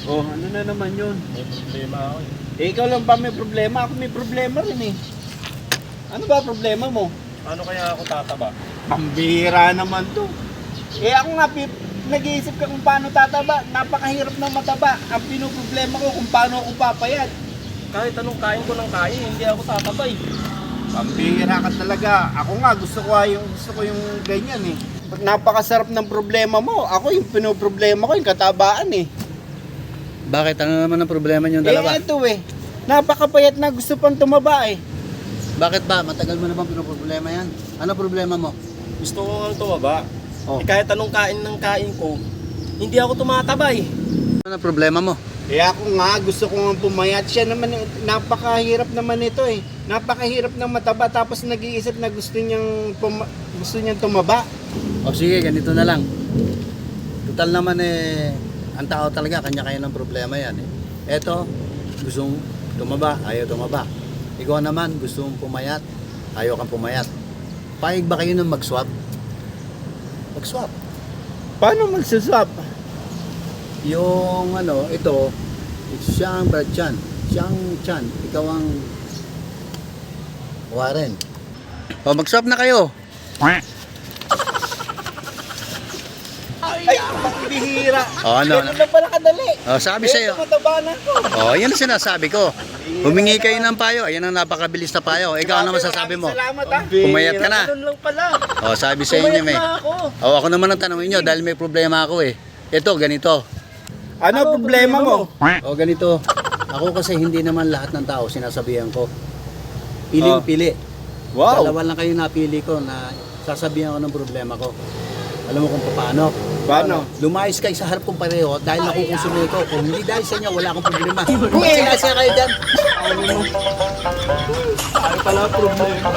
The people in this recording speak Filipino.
Oh, ano na naman yun? May problema ako eh. Eh, ikaw lang ba may problema? Ako may problema rin eh. Ano ba problema mo? Ano kaya ako tataba? Pambihira naman to. Eh ako nga, nag-iisip ka kung paano tataba. Napakahirap na mataba. Ang pinoproblema ko kung paano ako papayat. Kahit anong kain ko ng kain, hindi ako tatabay. Pambihira ka talaga. Ako nga, gusto ko yung ganyan eh. Napakasarap ng problema mo. Ako yung pinoproblema ko, yung katabaan eh. Bakit? Ano naman ang problema niyong dalawa? Eh ito eh. Napakapayat na gusto pang tumaba eh. Bakit ba? Matagal mo na bang pinoproblema yan? Ano problema mo? Gusto ko nga tumaba. Oh. Eh, kahit anong kain ng kain ko, hindi ako tumatabay. Ano ang problema mo? Eh ako nga, gusto ko nga pumayat. Siya naman, napakahirap naman ito eh. Napakahirap ng mataba tapos nag-iisip na gusto niyang tumaba. O sige, ganito na lang. Total naman eh, ang tao talaga, kanya-kanya ng problema yan eh. Eto, gustong tumaba, ayaw tumaba. Ikaw naman, gusto mong pumayat, ayaw kang pumayat. Paig ba kayo ng mag-swap? Mag-swap. Paano magsuswap? Yung ano, ito, siya ang Brad Chan. Siya ang Chan. Ikaw ang Warren. O, mag-swap na kayo. Ay, pambihira. Oh, ano? Ganun na pala kadali. O, sabi Eh, sa'yo. mataba na ko. O, yan ang sinasabi ko. Humingi kayo ng payo. Ayan ang napakabilis na payo. Ikaw ano masasabi mo? Salamat ah. Pumayat ka na. Ganun lang pala. O, sabi sa inyo, Pumayat may. na ako. O, ako naman ang tanongin nyo dahil may problema ako eh. Ito, ganito. Ano problema mo? O, ganito. Ako kasi hindi naman lahat ng tao sinasabihan ko. Piling-pili. Wow. Dalawa lang kayo napili ko na sasabihan ko ng problema ko. Alam mo kung paano? Paano? Lumayos kayo sa harap kong pareho dahil nakukonsume ko. Kung hindi dahil sa inyo, wala akong problema. Kung sinasya kayo dyan, Ano pala problema?